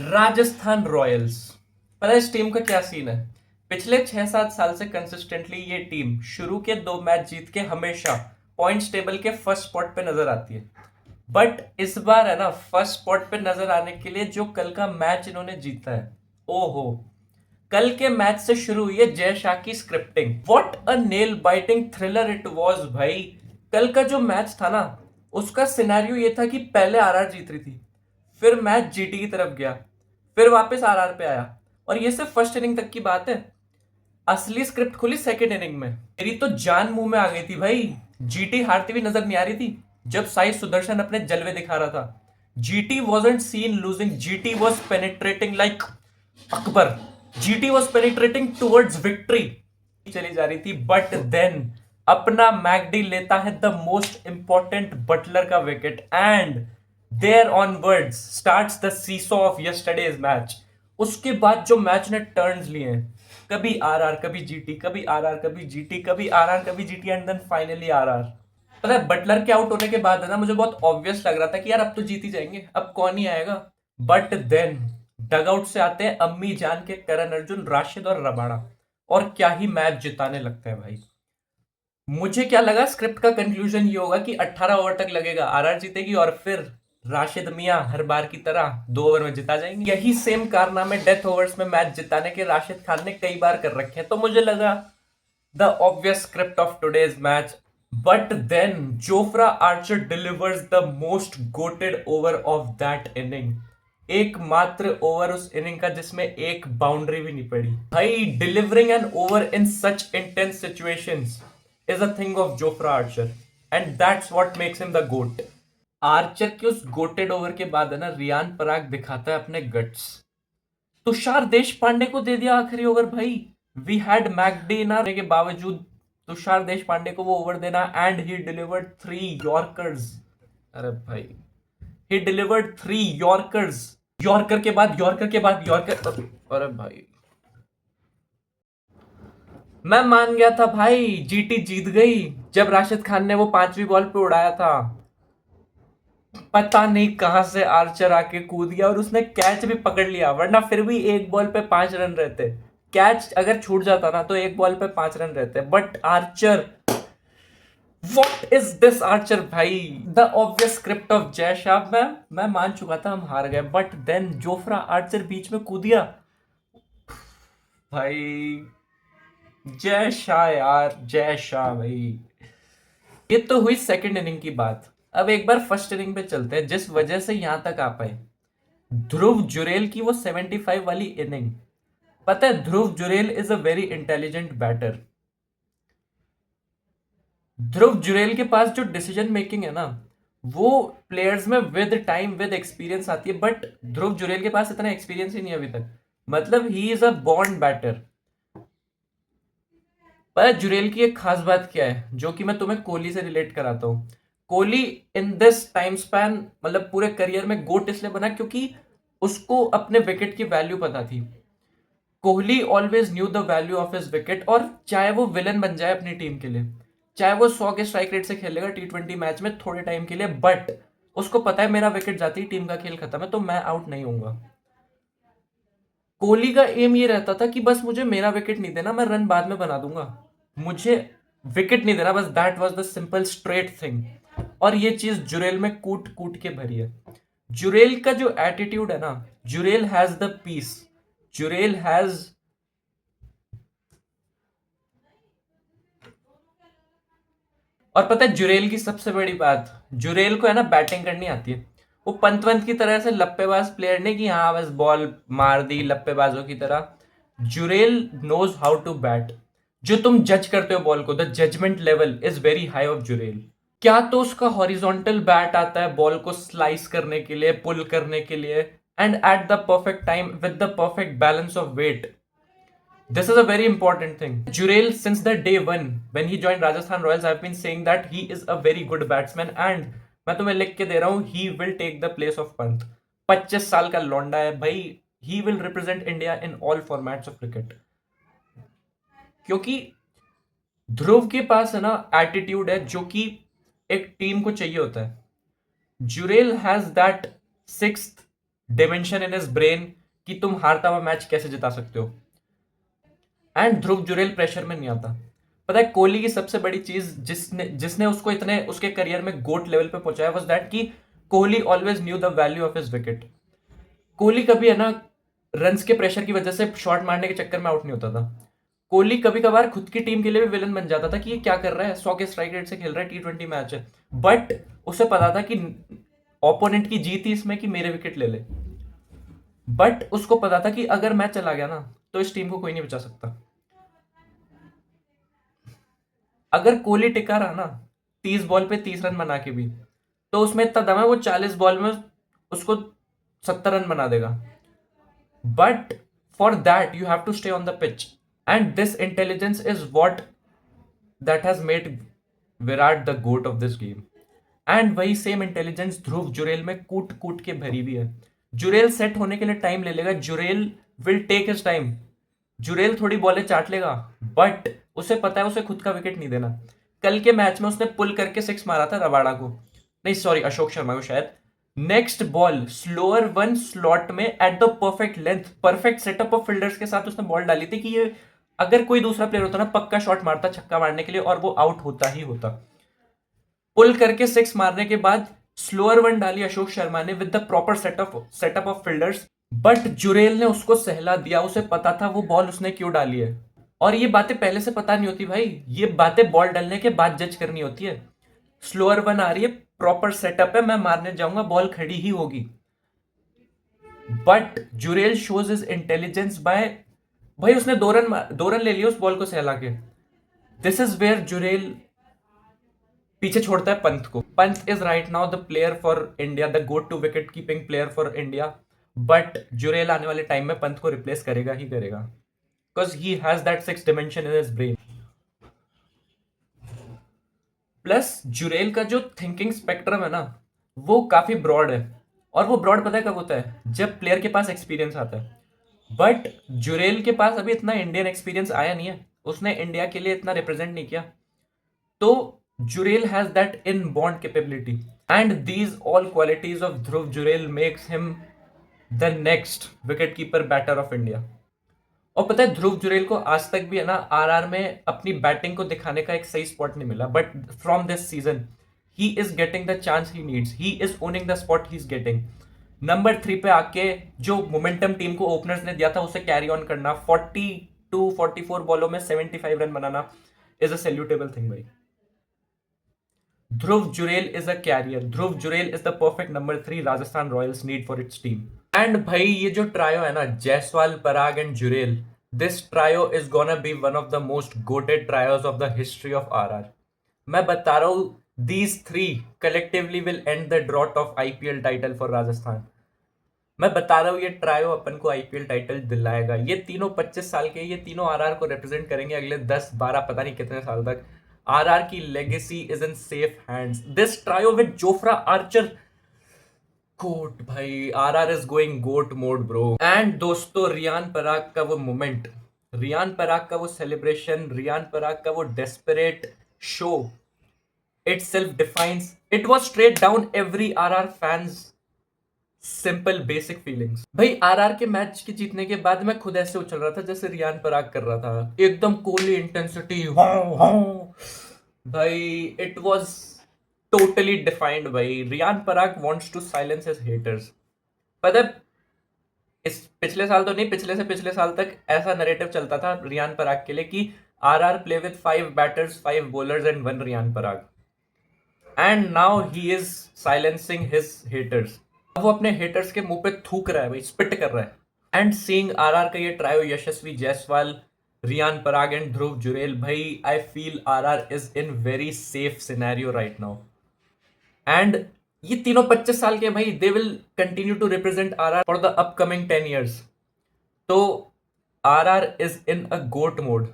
Rajasthan Royals. पता है इस टीम का क्या सीन है? पिछले 6-7 साल से कंसिस्टेंटली ये टीम शुरू के 2 मैच जीत के हमेशा पॉइंट्स टेबल के फर्स्ट स्पॉट पे नजर आती है। बट इस बार है ना, फर्स्ट स्पॉट पे नजर आने के लिए जो कल का मैच इन्होंने जीता है, ओहो। कल के मैच से शुरू हुई है जय शाह की scripting. What a nail biting thriller it was भाई। कल का जो मैच था ना, उसका सिनेरियो ये था कि पहले आरआर जीत रही थी, फिर मैच जीटी की तरफ गया, फिर वापस आरआर पे आया। और ये सिर्फ फर्स्ट इनिंग तक की बात है। असली स्क्रिप्ट खुली सेकंड इनिंग में। मेरी तो जान मुंह में आ गई थी भाई। जीटी हारती हुई नजर नहीं आ रही थी जब साई सुदर्शन अपने जलवे दिखा रहा था। GT wasn't seen losing, GT was penetrating like Akbar. GT was penetrating towards victory चली जा रही थी। बट देन अपना मैगडी लेता है द मोस्ट इंपॉर्टेंट बटलर का wicket, and there onwards starts the seesaw of yesterday's match. उसके बाद जो मैच ने टर्न्स लिए हैं, कभी आरआर कभी जीटी, कभी आरआर कभी जीटी, कभी आरआर कभी GT, and then finally RR. पता है बटलर के आउट होने के बाद है ना, मुझे बहुत ऑब्वियस लग रहा था कि यार अब तो जीत ही जाएंगे, अब कौन ही आएगा। बट देन डगआउट से आते हैं अम्मी जान के करण अर्जुन, राशिद और रबाड़ा, और क्या ही मैच जिताने लगते हैं भाई। मुझे क्या लगा स्क्रिप्ट का कंक्लूजन ये होगा कि 18 ओवर तक लगेगा, आरआर जीतेगी और फिर राशिद मियां हर बार की तरह 2 ओवर में जिता जाएंगे। यही सेम कारनामे डेथ ओवर्स में मैच जिताने के राशिद खान ने कई बार कर रखे हैं। तो मुझे लगा the obvious script of today's match. But then Jofra Archer delivers the most goated over of that inning. एकमात्र ओवर उस इनिंग का जिसमें एक बाउंड्री भी नहीं पड़ी भाई। Delivering an over in such intense situations is a thing of Jofra Archer, and that's what makes him the goat. Archer के उस गोटेड ओवर के बाद है ना, रियान पराग दिखाता है अपने गट्स। तुषार देश पांडे को दे दिया आखिरी ओवर भाई। वी हैड मैकडे ना के बावजूद तुषार देश पांडे को वो ओवर देना, एंड ही डिलीवर्ड 3 यॉर्कर्स। अरे भाई, ही डिलीवर्ड 3 यॉर्कर्स। यॉर्कर के बाद यॉर्कर के बाद यॉर्कर। अरे भाई, मैं मान गया था भाई जीटी जीत गई जब राशिद खान ने वो 5वीं बॉल पे उड़ाया था। पता नहीं कहां से आर्चर आके कूद गया और उसने कैच भी पकड़ लिया, वरना फिर भी एक बॉल पे 5 रन रहते। कैच अगर छूट जाता ना तो एक बॉल पे 5 रन रहते। But Archer, what is this Archer भाई। The obvious script of Jay Shah. मैं मान चुका था हम हार गए, बट देन जोफ्रा आर्चर बीच में कूद गया भाई। जय शाह यार, जय शाह भाई। ये तो हुई सेकंड इनिंग की बात। अब एक बार फर्स्ट इनिंग पे चलते हैं, जिस वजह से यहां तक आ पाए। ध्रुव जुरेल की वो 75 वाली इनिंग। पता है Dhruv Jurel is a very intelligent batter. Dhruv Jurel के पास जो डिसीजन मेकिंग है ना, वो प्लेयर्स में विद टाइम विद एक्सपीरियंस आती है। बट ध्रुव जुरेल के पास इतना एक्सपीरियंस ही नहीं है अभी तक। मतलब ही इज अ बॉर्न बैटर। पर जुरेल की एक खास बात क्या है, जो कि मैं तुम्हें कोहली से रिलेट कराता हूं। Kohli in this time span, मतलब पूरे करियर में गोट इसलिए बना क्योंकि उसको अपने विकेट की वैल्यू पता थी। Kohli always new the value of his wicket, और चाहे वो विलन बन जाए अपनी टीम के लिए, चाहे वो 100 के स्ट्राइक रेट से खेलेगा T20 मैच में थोड़े टाइम के लिए, बट उसको पता है मेरा विकेट जाती, टीम का खेल खत्म है, तो मैं आउट नहीं होऊंगा। कोहली का एम ये रहता था कि बस मुझे मेरा विकेट नहीं देना, मैं रन बाद में बना दूंगा, मुझे विकेट नहीं देना बस। That was the simple straight thing. और ये चीज जुरेल में कूट कूट के भरी है। जुरेल का जो एटीट्यूड है ना, Jurel has the peace, Jurel has. और पता है जुरेल की सबसे बड़ी बात, जुरेल को है ना बैटिंग करनी आती है। वो पंतवंत की तरह से लप्पेबाज प्लेयर नहीं कि हाँ बस बॉल मार दी लप्पेबाजों की तरह। Jurel knows how to bat. जो तुम जज करते हो बॉल को, the judgement level is very high of Jurel. क्या तो उसका हॉरिजॉन्टल बैट आता है बॉल को स्लाइस करने के लिए, पुल करने के लिए, and at the perfect time with the perfect balance of weight. This is a very important thing. Jurel, since the day one when he joined Rajasthan Royals, I've been saying that he is a very good batsman, and मैं तुम्हें लिख के दे रहा हूँ, he will take the place of Pant. 25 साल का लौंडा है भाई। he will represent India in all formats of cricket। क्योंकि ध्रुव के पास है ना एटीट्यूड है जो कि एक टीम को चाहिए होता है। Jurel has that sixth dimension in his brain कि तुम हारता हुआ मैच कैसे जिता सकते हो। एंड ध्रुव जुरेल प्रेशर में नहीं आता। पता है कोहली की सबसे बड़ी चीज जिसने जिसने उसको इतने उसके करियर में गोट लेवल पे पहुंचाया वाज दैट कि Kohli always new the value of his wicket. Kohli कभी है ना रन्स के प्रेशर की वजह से शॉट मारने के चक्कर में आउट नहीं होता था। कोहली कभी कभार खुद की टीम के लिए भी विलन बन जाता था कि ये क्या कर रहा है, 100 के स्ट्राइक रेट से खेल रहा है, T20 मैच है, बट उसे पता था कि ओपोनेंट की जीत ही इसमें कि मेरे विकेट ले ले। बट उसको पता था कि अगर मैच चला गया ना तो इस टीम को कोई नहीं बचा सकता। अगर कोहली टिका रहा ना 30 बॉल पे 30 रन बना के भी, तो उसमें इतना दम है वो 40 बॉल में उसको 70 रन बना देगा। But for that you have to stay on the pitch, and this intelligence is what that has made Virat the GOAT of this game. And वही सेम इंटेलिजेंस ध्रुव जुरेल में कूट कूट के भरी भी है। जुरेल सेट होने के लिए टाइम ले लेगा, Jurel will take his time, Jurel थोड़ी बॉलें चाट लेगा, बट उसे पता है उसे खुद का विकेट नहीं देना। कल के मैच में उसने पुल करके 6 मारा था रबाड़ा को, नहीं सॉरी अशोक शर्मा को शायद। Next ball slower one slot में at the perfect length, perfect setup of fielders के साथ उसने बॉल डाली थी कि ये अगर कोई दूसरा प्लेयर होता ना पक्का शॉट मारता छक्का मारने के लिए और वो आउट होता ही होता। पुल करके 6 मारने के बाद स्लोअर वन डाली अशोक शर्मा ने with the proper setup of fielders, but Jurel ने उसको सहला दिया। उसे पता था वो बॉल उसने क्यों डाली है, और ये बातें पहले से पता नहीं होती भाई, ये बातें बॉल डालने के बाद जज करनी होती है। स्लोअर वन आ रही है, प्रॉपर सेटअप है, मैं मारने जाऊंगा बॉल खड़ी ही होगी, but Jurel shows is intelligence by, भाई उसने 2 रन ले लिए उस बॉल को सहला के। दिस इज वेयर जुरेल पीछे छोड़ता है पंत को। Pant is right now the player for India, the go to wicket keeping player for India, but Jurel आने वाले टाइम में पंत को रिप्लेस करेगा ही करेगा, because he has that 6 dimension in his brain. Plus Jurel का जो थिंकिंग स्पेक्ट्रम है ना वो काफी ब्रॉड है, और वो ब्रॉड पता है कब होता है, जब प्लेयर के पास एक्सपीरियंस आता है। बट जुरेल के पास अभी इतना इंडियन एक्सपीरियंस आया नहीं है, उसने इंडिया के लिए इतना रिप्रेजेंट नहीं किया, तो Jurel has that inborn capability, and these all qualities of Dhruv Jurel makes him the next wicketkeeper batter of India. और पता है ध्रुव जुरेल को आज तक भी है ना आरआर में अपनी बैटिंग को दिखाने का एक सही स्पॉट नहीं मिला, but from this season he is getting the chance he needs, he is owning the spot he is getting. Number 3 पे आके जो मोमेंटम टीम को ओपनर्स ने दिया था उसे कैरी ऑन करना, 44 बॉलों में 75 रन बनाना इज अ सैल्यूटेबल थिंग भाई। Dhruv Jurel is a carrier. Dhruv Jurel is the perfect number 3 Rajasthan Royals need for its team. And भाई ये जो ट्रायो है ना Jaiswal, Parag and Jurel, this trio is gonna be one of the most goated trios of the history of RR. मैं बता रहा हूँ these three collectively will end the drought of IPL title for Rajasthan. मैं बता रहा हूँ ये ट्रायो अपन को आईपीएल टाइटल दिलाएगा। ये तीनों 25 साल के, ये तीनों आरआर को रिप्रेजेंट करेंगे अगले 10-12 पता नहीं कितने साल तक। आरआर की legacy is in safe hands. This trio with Jofra Archer, GOAT भाई, RR is going GOAT mode bro. And दोस्तों रियान पराग का वो मोमेंट, रियान पराग का वो सेलिब्रेशन, रियान पराग का वो desperate show, it self defines, it was straight down every RR fans simple basic feelings. भाई RR के मैच के जीतने के बाद मैं खुद ऐसे उछल रहा था जैसे रियान पराग कर रहा था, एकदम कोहली इंटेंसिटी, भाई इट वाज टोटली डिफाइंड। भाई Riyan Parag wants to silence his haters. पता है इस पिछले साल तो नहीं, पिछले से पिछले साल तक ऐसा नैरेटिव चलता था रियान पराग के लिए कि RR play with 5 batters 5 bowlers and 1 Riyan Parag, and now he is silencing his haters. वो अपने हेटर्स के मुंह पे थूक रहा है भाई, स्पिट कर रहा है। एंड सीइंग आरआर का ये ट्रायो, यशस्वी जायसवाल, रियान पराग एंड ध्रुव जुरेल, भाई I feel RR is in very safe scenario right now. And ये तीनों 25 साल के भाई, they will continue to represent RR for the upcoming 10 years। तो RR is in a GOAT mode.